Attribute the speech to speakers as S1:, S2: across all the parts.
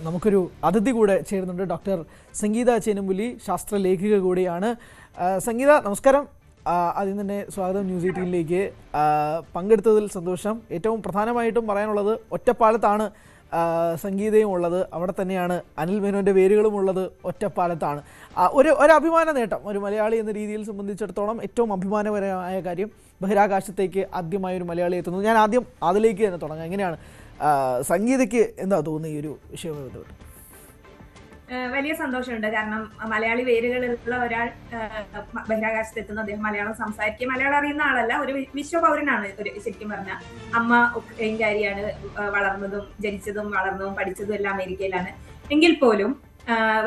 S1: നമുക്കൊരു അതിഥി കൂടെ ചേരുന്നുണ്ട്. ഡോക്ടർ സംഗീത ചേനമ്പുലി, ശാസ്ത്രലേഖിക കൂടിയാണ്. സംഗീത, നമസ്കാരം. ആദ്യം തന്നെ സ്വാഗതം ന്യൂസ് 18ലേക്ക്. പങ്കെടുത്തതിൽ സന്തോഷം. ഏറ്റവും പ്രധാനമായിട്ടും പറയാനുള്ളത്, ഒറ്റപ്പാലത്താണ് സംഗീതയും ഉള്ളത്, അവിടെ തന്നെയാണ് അനിൽ മേനോൻ്റെ വേരുകളും ഉള്ളത്, ഒറ്റപ്പാലത്താണ്. ഒരു അഭിമാന നേട്ടം ഒരു മലയാളി എന്ന രീതിയിൽ സംബന്ധിച്ചിടത്തോളം ഏറ്റവും അഭിമാനകരമായ കാര്യം, ബഹിരാകാശത്തേക്ക് ആദ്യമായി ഒരു മലയാളി എത്തുന്നു. ഞാൻ ആദ്യം അതിലേക്ക് തന്നെ തുടങ്ങാം. എങ്ങനെയാണ് സംഗീതയ്ക്ക് എന്താ തോന്നുന്നത് ഈ ഒരു വിഷയവുമായി ബന്ധപ്പെട്ട്?
S2: വലിയ സന്തോഷമുണ്ട്. കാരണം മലയാളി വേരുകളുള്ള ഒരാൾ ബഹിരാകാശത്ത് എത്തുന്നു. അദ്ദേഹം മലയാളം സംസാരിക്കുക, മലയാളം അറിയുന്ന ആളല്ല, ഒരു വിശ്വപൗരനാണ്. ശരിക്കും പറഞ്ഞാൽ അമ്മ ഉക്രൈൻകാരിയാണ്. വളർന്നതും ജനിച്ചതും വളർന്നതും പഠിച്ചതും എല്ലാം അമേരിക്കയിലാണ്. എങ്കിൽ പോലും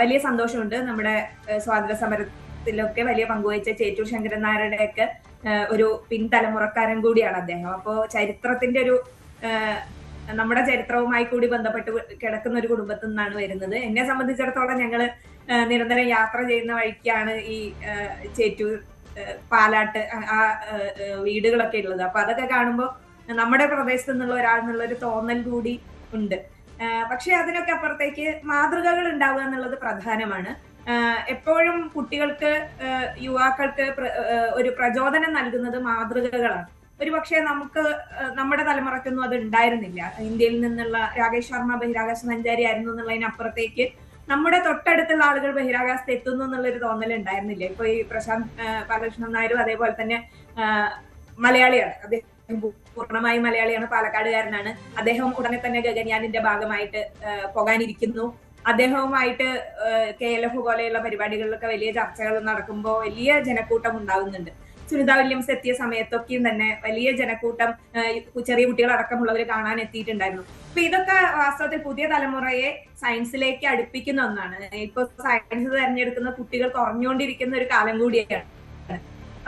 S2: വലിയ സന്തോഷമുണ്ട്. നമ്മുടെ സ്വാതന്ത്ര്യ സമരത്തിലൊക്കെ വലിയ പങ്കുവഹിച്ച ചേറ്റൂർ ശങ്കരൻ നായരുടെയൊക്കെ ഒരു പിൻതലമുറക്കാരൻ കൂടിയാണ് അദ്ദേഹം. അപ്പോ ചരിത്രത്തിന്റെ ഒരു നമ്മുടെ ചരിത്രവുമായി കൂടി ബന്ധപ്പെട്ട് കിടക്കുന്ന ഒരു കുടുംബത്തിൽ നിന്നാണ് വരുന്നത്. എന്നെ സംബന്ധിച്ചിടത്തോളം ഞങ്ങള് നിരന്തരം യാത്ര ചെയ്യുന്ന വഴിക്കാണ് ഈ ചേറ്റൂർ, പാലാട്ട് ആ വീടുകളൊക്കെ ഉള്ളത്. അപ്പൊ അതൊക്കെ കാണുമ്പോൾ നമ്മുടെ പ്രദേശത്ത് നിന്നുള്ള ഒരാൾ എന്നുള്ളൊരു തോന്നൽ കൂടി ഉണ്ട്. പക്ഷെ അതിനൊക്കെ അപ്പുറത്തേക്ക് മാതൃകകൾ ഉണ്ടാവുക എന്നുള്ളത് പ്രധാനമാണ്. എപ്പോഴും കുട്ടികൾക്ക്, യുവാക്കൾക്ക് ഒരു പ്രചോദനം നൽകുന്നത് മാതൃകകളാണ്. ഒരു പക്ഷേ നമുക്ക് നമ്മുടെ തലമുറക്കൊന്നും അത് ഉണ്ടായിരുന്നില്ല. ഇന്ത്യയിൽ നിന്നുള്ള രാകേഷ് ശർമ്മ ബഹിരാകാശ സഞ്ചാരി ആയിരുന്നു എന്നുള്ളതിനപ്പുറത്തേക്ക് നമ്മുടെ തൊട്ടടുത്തുള്ള ആളുകൾ ബഹിരാകാശത്ത് എത്തുന്നു എന്നുള്ളൊരു തോന്നൽ ഉണ്ടായിരുന്നില്ല. ഇപ്പൊ ഈ പ്രശാന്ത് ബാലകൃഷ്ണൻ നായരും അതേപോലെ തന്നെ മലയാളിയാണ്. അദ്ദേഹം പൂർണ്ണമായും മലയാളിയാണ്, പാലക്കാടുകാരനാണ്. അദ്ദേഹം ഉടനെ തന്നെ ഗഗൻയാനിന്റെ ഭാഗമായിട്ട് പോകാനിരിക്കുന്നു. അദ്ദേഹവുമായിട്ട് KLF പോലെയുള്ള പരിപാടികളിലൊക്കെ വലിയ ചർച്ചകൾ നടക്കുമ്പോൾ വലിയ ജനക്കൂട്ടം ഉണ്ടാകുന്നുണ്ട്. സുനിത വില്യംസ് എത്തിയ സമയത്തൊക്കെയും തന്നെ വലിയ ജനക്കൂട്ടം, ചെറിയ കുട്ടികളടക്കമുള്ളവർ കാണാൻ എത്തിയിട്ടുണ്ടായിരുന്നു. അപ്പൊ ഇതൊക്കെ വാസ്തവത്തിൽ പുതിയ തലമുറയെ സയൻസിലേക്ക് അടുപ്പിക്കുന്ന ഒന്നാണ്. ഇപ്പൊ സയൻസ് തെരഞ്ഞെടുക്കുന്ന കുട്ടികൾ കുറഞ്ഞുകൊണ്ടിരിക്കുന്ന ഒരു കാലം കൂടിയാണ്.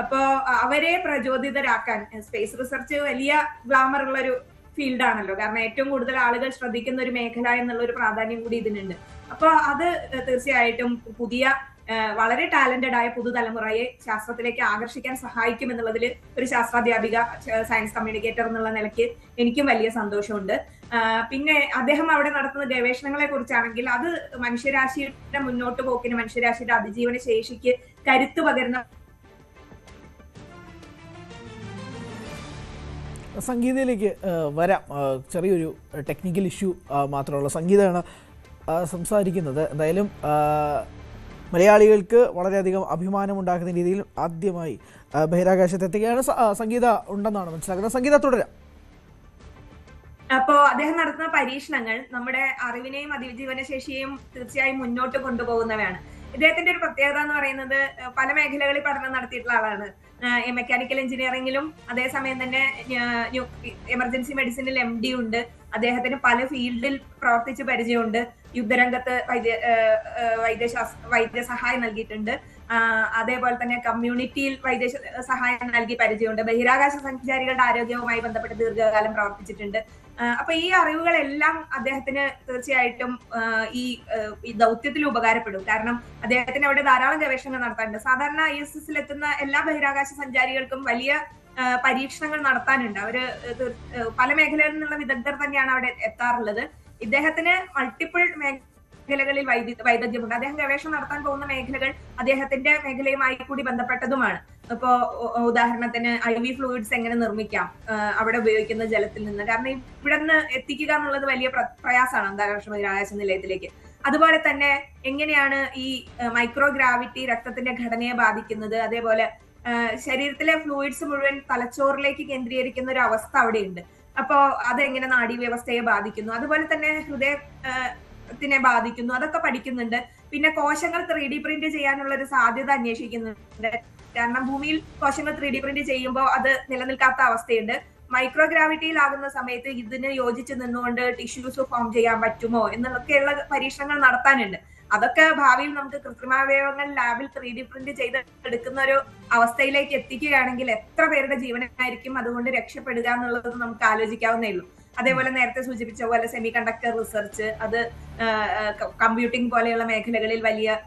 S2: അപ്പോ അവരെ പ്രചോദിതരാക്കാൻ, സ്പേസ് റിസർച്ച് വലിയ ഗ്ലാമർ ഉള്ള ഒരു ഫീൽഡാണല്ലോ, കാരണം ഏറ്റവും കൂടുതൽ ആളുകൾ ശ്രദ്ധിക്കുന്ന ഒരു മേഖല എന്നുള്ള ഒരു പ്രാധാന്യം കൂടി ഇതിനുണ്ട്. അപ്പൊ അത് തീർച്ചയായിട്ടും പുതിയ വളരെ ടാലന്റഡ് ആയ പുതുതലമുറയെ ശാസ്ത്രത്തിലേക്ക് ആകർഷിക്കാൻ സഹായിക്കും എന്നുള്ളതിൽ ഒരു ശാസ്ത്രാധ്യാപിക, സയൻസ് കമ്മ്യൂണിക്കേറ്റർ എന്നുള്ള നിലയ്ക്ക് എനിക്കും വലിയ സന്തോഷമുണ്ട്. പിന്നെ അദ്ദേഹം അവിടെ നടത്തുന്ന ഗവേഷണങ്ങളെ കുറിച്ചാണെങ്കിൽ അത് മനുഷ്യരാശിയുടെ മുന്നോട്ട് പോക്കിന്, മനുഷ്യരാശിയുടെ അതിജീവന ശേഷിക്ക് കരുത്തു പകരുന്ന.
S1: സംഗീതയിലേക്ക് വരാം. ചെറിയൊരു ടെക്നിക്കൽ ഇഷ്യൂ മാത്രമുള്ള സംഗീതമാണ് സംസാരിക്കുന്നത്. എന്തായാലും മലയാളികൾക്ക് വളരെയധികം അഭിമാനമുണ്ടാക്കുന്ന രീതിയിൽ ആദ്യമായി ബഹിരാകാശത്തെത്തുകയാണ്. സംഗീത ഉണ്ടെന്നാണ് മനസ്സിലാക്കുന്നത്. സംഗീത, തുടരാം.
S2: അപ്പോ അദ്ദേഹം നടത്തുന്ന പരീക്ഷണങ്ങൾ നമ്മുടെ അറിവിനെയും അതിജീവന ശേഷിയെയും തീർച്ചയായും മുന്നോട്ട് കൊണ്ടുപോകുന്നവയാണ്. ഇദ്ദേഹത്തിന്റെ ഒരു പ്രത്യേകത എന്ന് പറയുന്നത്, പല മേഖലകളിൽ പഠനം നടത്തിയിട്ടുള്ള ആളാണ്. മെക്കാനിക്കൽ എഞ്ചിനീയറിംഗിലും അതേസമയം തന്നെ എമർജൻസി മെഡിസിനിൽ MD ഉണ്ട്. അദ്ദേഹത്തിന് പല ഫീൽഡിൽ പ്രവർത്തിച്ച് പരിചയമുണ്ട്. യുദ്ധരംഗത്ത് വൈദ്യസഹായം നൽകിയിട്ടുണ്ട്. അതേപോലെ തന്നെ കമ്മ്യൂണിറ്റിയിൽ സഹായം നൽകി പരിചയമുണ്ട്. ബഹിരാകാശ സഞ്ചാരികളുടെ ആരോഗ്യവുമായി ബന്ധപ്പെട്ട് ദീർഘകാലം പ്രവർത്തിച്ചിട്ടുണ്ട്. അപ്പൊ ഈ അറിവുകളെല്ലാം അദ്ദേഹത്തിന് തീർച്ചയായിട്ടും ഈ ദൗത്യത്തിൽ ഉപകാരപ്പെടും. കാരണം അദ്ദേഹത്തിന് അവിടെ ധാരാളം ഗവേഷണങ്ങൾ നടത്താനുണ്ട്. സാധാരണ ISS എത്തുന്ന എല്ലാ ബഹിരാകാശ സഞ്ചാരികൾക്കും വലിയ പരീക്ഷണങ്ങൾ നടത്താനുണ്ട്. അവര് പല മേഖലകളിൽ നിന്നുള്ള വിദഗ്ധർ തന്നെയാണ് അവിടെ എത്താറുള്ളത്. ഇദ്ദേഹത്തിന് മൾട്ടിപ്പിൾ മേഖലകളിൽ വൈദഗ്ധ്യമുണ്ട്. അദ്ദേഹം ഗവേഷണം നടത്താൻ പോകുന്ന മേഖലകൾ അദ്ദേഹത്തിന്റെ മേഖലയുമായി കൂടി ബന്ധപ്പെട്ടതുമാണ്. ഇപ്പോ ഉദാഹരണത്തിന് IV ഫ്ലൂയിഡ്സ് എങ്ങനെ നിർമ്മിക്കാം അവിടെ ഉപയോഗിക്കുന്ന ജലത്തിൽ നിന്ന്, കാരണം ഇവിടെ നിന്ന് എത്തിക്കുക എന്നുള്ളത് വലിയ പ്രയാസമാണ് അന്താരാഷ്ട്ര ബഹിരാകാശ നിലയത്തിലേക്ക്. അതുപോലെ തന്നെ എങ്ങനെയാണ് ഈ മൈക്രോഗ്രാവിറ്റി രക്തത്തിന്റെ ഘടനയെ ബാധിക്കുന്നത്, അതേപോലെ ശരീരത്തിലെ ഫ്ലൂയിഡ്സ് മുഴുവൻ തലച്ചോറിലേക്ക് കേന്ദ്രീകരിക്കുന്ന ഒരു അവസ്ഥ അവിടെയുണ്ട്. അപ്പോ അതെങ്ങനെ നാഡീവ്യവസ്ഥയെ ബാധിക്കുന്നു, അതുപോലെ തന്നെ ഹൃദയത്തിനെ ബാധിക്കുന്നു, അതൊക്കെ പഠിക്കുന്നുണ്ട്. പിന്നെ കോശങ്ങൾ 3D പ്രിന്റ് ചെയ്യാനുള്ള ഒരു സാധ്യത അന്വേഷിക്കുന്നുണ്ട്. കാരണം ഭൂമിയിൽ കോശങ്ങൾ 3D പ്രിന്റ് ചെയ്യുമ്പോൾ അത് നിലനിൽക്കാത്ത അവസ്ഥയുണ്ട്. മൈക്രോഗ്രാവിറ്റിയിലാകുന്ന സമയത്ത് ഇതിന് യോജിച്ച് നിന്നുകൊണ്ട് ടിഷ്യൂസ് ഫോം ചെയ്യാൻ പറ്റുമോ എന്നൊക്കെയുള്ള പരീക്ഷണങ്ങൾ നടത്താനുണ്ട്. അതൊക്കെ ഭാവിയിൽ നമുക്ക് കൃത്രിമാവയവങ്ങൾ ലാബിൽ 3D പ്രിന്റ് ചെയ്ത് എടുക്കുന്ന ഒരു അവസ്ഥയിലേക്ക് എത്തിക്കുകയാണെങ്കിൽ എത്ര പേരുടെ ജീവനായിരിക്കും അതുകൊണ്ട് രക്ഷപ്പെടുക എന്നുള്ളത് നമുക്ക് ആലോചിക്കാവുന്നേ ഉള്ളൂ. അതേപോലെ നേരത്തെ സൂചിപ്പിച്ച പോലെ സെമി കണ്ടക്ടർ റിസർച്ച്, അത് കമ്പ്യൂട്ടിംഗ് പോലെയുള്ള മേഖലകളിൽ വലിയ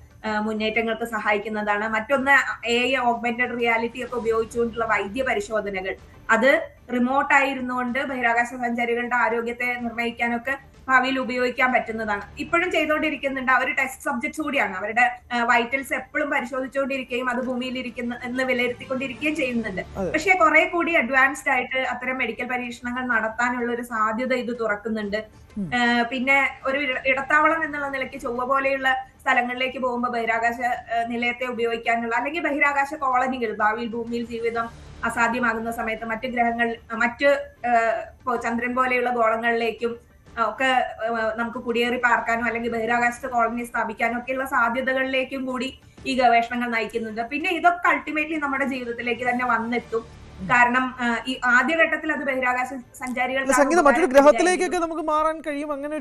S2: മുന്നേറ്റങ്ങൾക്ക് സഹായിക്കുന്നതാണ്. മറ്റൊന്ന് AI ഓഗ്മെന്റഡ് റിയാലിറ്റി ഒക്കെ ഉപയോഗിച്ചുകൊണ്ടുള്ള വൈദ്യ പരിശോധനകൾ, അത് റിമോട്ടായിരുന്നുകൊണ്ട് ബഹിരാകാശ സഞ്ചാരികളുടെ ആരോഗ്യത്തെ നിർണ്ണയിക്കാനൊക്കെ ഭാവിയിൽ ഉപയോഗിക്കാൻ പറ്റുന്നതാണ്. ഇപ്പോഴും ചെയ്തുകൊണ്ടിരിക്കുന്നുണ്ട്. അവർ ടെസ്റ്റ് സബ്ജക്ട്സ് കൂടിയാണ്. അവരുടെ വൈറ്റൽസ് എപ്പോഴും പരിശോധിച്ചുകൊണ്ടിരിക്കുകയും അത് ഭൂമിയിൽ ഇരിക്കുന്ന എന്ന് വിലയിരുത്തിക്കൊണ്ടിരിക്കുകയും ചെയ്യുന്നുണ്ട്. പക്ഷെ കുറെ കൂടി അഡ്വാൻസ്ഡ് ആയിട്ട് അത്തരം മെഡിക്കൽ പരീക്ഷണങ്ങൾ നടത്താനുള്ള ഒരു സാധ്യത ഇത് തുറക്കുന്നുണ്ട്. പിന്നെ ഒരു ഇടത്താവളം എന്നുള്ള നിലയ്ക്ക് ചൊവ്വ പോലെയുള്ള സ്ഥലങ്ങളിലേക്ക് പോകുമ്പോൾ ബഹിരാകാശ നിലയത്തെ ഉപയോഗിക്കാനുള്ള അല്ലെങ്കിൽ ബഹിരാകാശ കോളനികൾ ഭാവിയിൽ ഭൂമിയിൽ ജീവിതം അസാധ്യമാകുന്ന സമയത്ത് മറ്റ് ഗ്രഹങ്ങൾ ചന്ദ്രൻ പോലെയുള്ള ഗോളങ്ങളിലേക്കും ഒക്കെ നമുക്ക് കുടിയേറി പാർക്കാനോ അല്ലെങ്കിൽ ബഹിരാകാശ കോളനി സ്ഥാപിക്കാനോ ഒക്കെയുള്ള സാധ്യതകളിലേക്കും കൂടി ഈ ഗവേഷണങ്ങൾ നയിക്കുന്നുണ്ട്. പിന്നെ ഇതൊക്കെ അൾട്ടിമേറ്റ്ലി നമ്മുടെ ജീവിതത്തിലേക്ക് തന്നെ വന്നെത്തും. കാരണം ഈ ആദ്യഘട്ടത്തിൽ അത് ബഹിരാകാശ സഞ്ചാരികൾ
S1: മറ്റൊരു ഗ്രഹത്തിലേക്കൊക്കെ നമുക്ക് മാറാൻ കഴിയും. അങ്ങനെ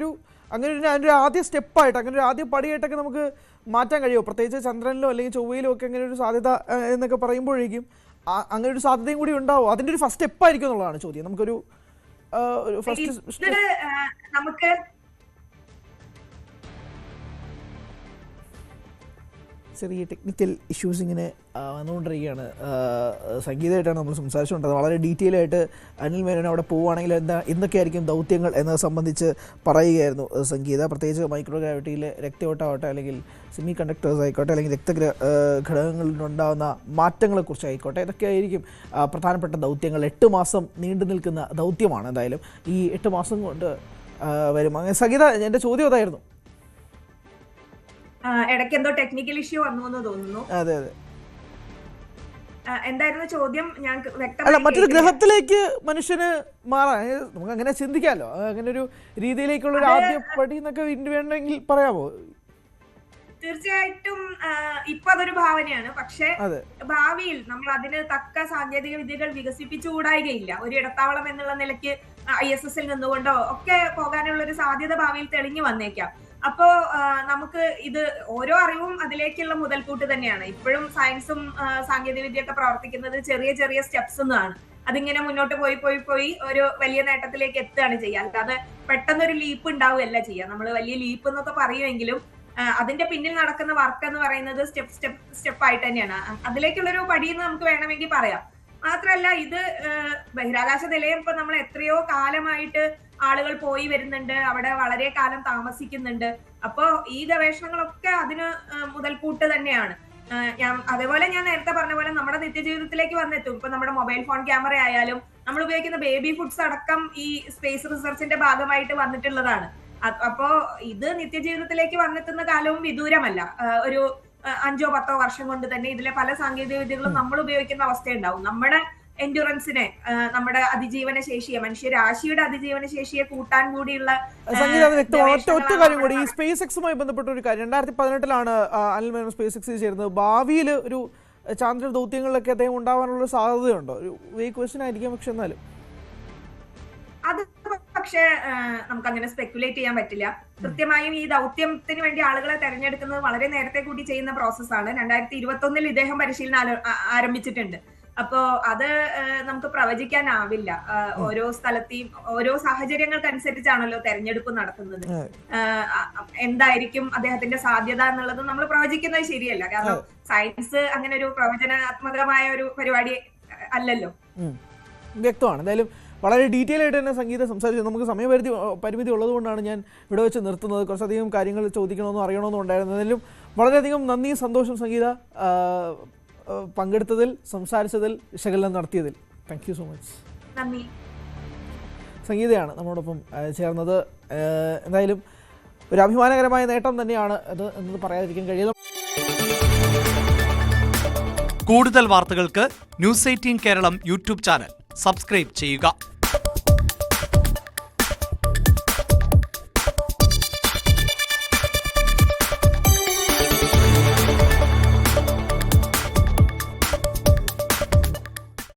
S1: ഒരു ആദ്യ സ്റ്റെപ്പായിട്ട് അങ്ങനെ ഒരു ആദ്യ പടിയായിട്ടൊക്കെ നമുക്ക് മാറ്റാൻ കഴിയുമോ? പ്രത്യേകിച്ച് ചന്ദ്രനിലോ അല്ലെങ്കിൽ ചൊവ്വയിലോ ഒക്കെ അങ്ങനെ ഒരു സാധ്യത എന്നൊക്കെ പറയുമ്പോഴേക്കും അങ്ങനെ ഒരു സാധ്യതയും കൂടി ഉണ്ടാവും. അതിന്റെ ഒരു ഫസ്റ്റ് സ്റ്റെപ്പായിരിക്കും എന്നുള്ളതാണ് ചോദ്യം. നമുക്കൊരു
S2: നമുക്ക്
S1: ചെറിയ ടെക്നിക്കൽ ഇഷ്യൂസ് ഇങ്ങനെ വന്നുകൊണ്ടിരിക്കുകയാണ്. സംഗീതമായിട്ടാണ് നമ്മൾ സംസാരിച്ചുകൊണ്ടത്. വളരെ ഡീറ്റെയിൽ ആയിട്ട് അനിൽ മേനോൻ അവിടെ പോവുകയാണെങ്കിൽ എന്തൊക്കെയായിരിക്കും ദൗത്യങ്ങൾ എന്നത് സംബന്ധിച്ച് പറയുകയായിരുന്നു സംഗീത. പ്രത്യേകിച്ച് മൈക്രോഗ്രാവിറ്റിയിലെ രക്തയോട്ടമാവട്ടെ അല്ലെങ്കിൽ സെമി കണ്ടക്ടേഴ്സ് ആയിക്കോട്ടെ അല്ലെങ്കിൽ ഘടകങ്ങളിലുണ്ടാകുന്ന മാറ്റങ്ങളെക്കുറിച്ച് ആയിക്കോട്ടെ, ഇതൊക്കെയായിരിക്കും പ്രധാനപ്പെട്ട ദൗത്യങ്ങൾ. 8 മാസം നീണ്ടു നിൽക്കുന്ന ദൗത്യമാണ്. എന്തായാലും ഈ 8 മാസം കൊണ്ട് വരും. അങ്ങനെ സംഗീത, എൻ്റെ ചോദ്യം അതായിരുന്നു.
S2: ഇടയ്ക്ക് എന്തോ ടെക്നിക്കൽ ഇഷ്യൂ വന്നു എന്ന് തോന്നുന്നു.
S1: അതെ അതെ,
S2: എന്തായിരുന്നു ചോദ്യം? ഞാൻ
S1: അല്ല, മറ്റൊരു ഗ്രഹത്തിലേക്ക് മനുഷ്യന് മാറാൻ നമുക്ക് അങ്ങനെ ചിന്തിക്കാമല്ലോ. അങ്ങനെ ഒരു രീതിയിലേക്കുള്ള ഒരു ആദ്യ പടി എന്നൊക്കെ വേണമെങ്കിൽ പറയാമോ?
S2: തീർച്ചയായിട്ടും ഇപ്പൊ അതൊരു ഭാവനയാണ്. പക്ഷെ ഭാവിയിൽ നമ്മൾ അതിന് തക്ക സാങ്കേതിക വിദ്യകൾ വികസിപ്പിച്ചുകൂടായികയില്ല. ഒരു ഇടത്താവളം എന്നുള്ള നിലയ്ക്ക് ISS-ൽ നിന്നുകൊണ്ടോ ഒക്കെ പോകാനുള്ള ഒരു സാധ്യത ഭാവിയിൽ തെളിഞ്ഞു വന്നേക്കാം. അപ്പോ നമുക്ക് ഇത് ഓരോ അറിവും അതിലേക്കുള്ള മുതൽക്കൂട്ട് തന്നെയാണ്. ഇപ്പോഴും സയൻസും സാങ്കേതിക വിദ്യയൊക്കെ പ്രവർത്തിക്കുന്നത് ചെറിയ ചെറിയ സ്റ്റെപ്സ് എന്നാണ്. അതിങ്ങനെ മുന്നോട്ട് പോയി ഒരു വലിയ നേട്ടത്തിലേക്ക് എത്തുകയാണ് ചെയ്യുക. അല്ലാതെ പെട്ടെന്നൊരു ലീപ്പ് ഉണ്ടാവുകയല്ല ചെയ്യുക. നമ്മൾ വലിയ ലീപ്പ് എന്നൊക്കെ പറയുമെങ്കിലും അതിന്റെ പിന്നിൽ നടക്കുന്ന വർക്ക് എന്ന് പറയുന്നത് സ്റ്റെപ്പ് ആയിട്ട് തന്നെയാണ്. അതിലേക്കുള്ളൊരു പടിയെന്ന് നമുക്ക് വേണമെങ്കിൽ പറയാം. മാത്രമല്ല, ഇത് ബഹിരാകാശ നിലയം ഇപ്പൊ നമ്മൾ എത്രയോ കാലമായിട്ട് ആളുകൾ പോയി വരുന്നുണ്ട്, അവിടെ വളരെ കാലം താമസിക്കുന്നുണ്ട്. അപ്പോ ഈ ഗവേഷണങ്ങളൊക്കെ അതിന് മുതൽക്കൂട്ട് തന്നെയാണ്. അതേപോലെ ഞാൻ നേരത്തെ പറഞ്ഞ പോലെ നമ്മുടെ നിത്യജീവിതത്തിലേക്ക് വന്നെത്തും. ഇപ്പൊ നമ്മുടെ മൊബൈൽ ഫോൺ ക്യാമറ ആയാലും നമ്മൾ ഉപയോഗിക്കുന്ന ബേബി ഫുഡ്സ് അടക്കം ഈ സ്പേസ് റിസർച്ചിന്റെ ഭാഗമായിട്ട് വന്നിട്ടുള്ളതാണ്. അപ്പോ ഇത് നിത്യജീവിതത്തിലേക്ക് വന്നെത്തുന്ന കാലവും വിദൂരമല്ല. ഒരു 5-10 വർഷം കൊണ്ട് തന്നെ ഇതിലെ പല സാങ്കേതിക വിദ്യകളും നമ്മൾ ഉപയോഗിക്കുന്ന അവസ്ഥയുണ്ടാവും. നമ്മുടെ എൻഡ്യൂറൻസിനെ, നമ്മുടെ അതിജീവന ശേഷിയെ, മനുഷ്യരാശിയുടെ അതിജീവന ശേഷിയെ കൂട്ടാൻ കൂടിയുള്ള
S1: ഒറ്റ കാര്യം കൂടി. ഈ സ്പേസ് എക്സുമായി ബന്ധപ്പെട്ട ഒരു കാര്യം, 2018-ലാണ് അനിൽ മേനോൻ സ്പേസ് എക്സിൽ ചേരുന്നത്. ഭാവിയിൽ ഒരു ചാന്ദ്ര ദൗത്യങ്ങളിലൊക്കെ അദ്ദേഹം ഉണ്ടാവാനുള്ള സാധ്യതയുണ്ടോ? ഒരു വേഗ് ക്വസ്റ്റ്യൻ ആയിരിക്കാം, പക്ഷെ എന്നാലും
S2: അത് പക്ഷെ നമുക്ക് അങ്ങനെ സ്പെക്കുലേറ്റ് ചെയ്യാൻ പറ്റില്ല. കൃത്യമായും ഈ ദൗത്യത്തിന് വേണ്ടി ആളുകളെ തെരഞ്ഞെടുക്കുന്നത് വളരെ നേരത്തെ കൂടി ചെയ്യുന്ന പ്രോസസ്സാണ്. 2021-ൽ ഇദ്ദേഹം പരിശീലനം ആരംഭിച്ചിട്ടുണ്ട്. അപ്പോ അത് നമുക്ക് പ്രവചിക്കാനാവില്ല. ഓരോ സ്ഥലത്തെയും ഓരോ സാഹചര്യങ്ങൾക്കനുസരിച്ചാണല്ലോ തെരഞ്ഞെടുപ്പ് നടത്തുന്നത്. എന്തായിരിക്കും അദ്ദേഹത്തിന്റെ സാധ്യത എന്നുള്ളത് നമ്മൾ പ്രവചിക്കുന്നത് ശരിയല്ല. കാരണം സയൻസ് അങ്ങനെ ഒരു പ്രവചനാത്മകമായ ഒരു പരിപാടി അല്ലല്ലോ.
S1: വ്യക്തമാണ്. എന്തായാലും വളരെ ഡീറ്റെയിൽ ആയിട്ട് തന്നെ സംഗീതം സംസാരിച്ചു. നമുക്ക് സമയപരിധി ഉള്ളതുകൊണ്ടാണ് ഞാൻ ഇവിടെ വെച്ച് നിർത്തുന്നത്. കുറച്ചധികം കാര്യങ്ങൾ ചോദിക്കണമെന്നും അറിയണമെന്നും ഉണ്ടായിരുന്നു. എന്നാലും വളരെയധികം നന്ദി, സന്തോഷം സംഗീത, പങ്കെടുത്തതിൽ, സംസാരിച്ചതിൽ, വിശകലനം നടത്തിയതിൽ. Thank you so much.
S2: നന്ദി.
S1: സംഗീതയാണ് നമ്മളോടൊപ്പം ചേർന്നത്. എന്തായാലും ഒരു അഭിമാനകരമായ നേട്ടം തന്നെയാണ് ഇത് എന്ന് പറയാതിരിക്കാൻ കഴിയുന്നു.
S3: കൂടുതൽ വാർത്തകൾക്ക് News 18 Keralam YouTube channel subscribe ചെയ്യുക.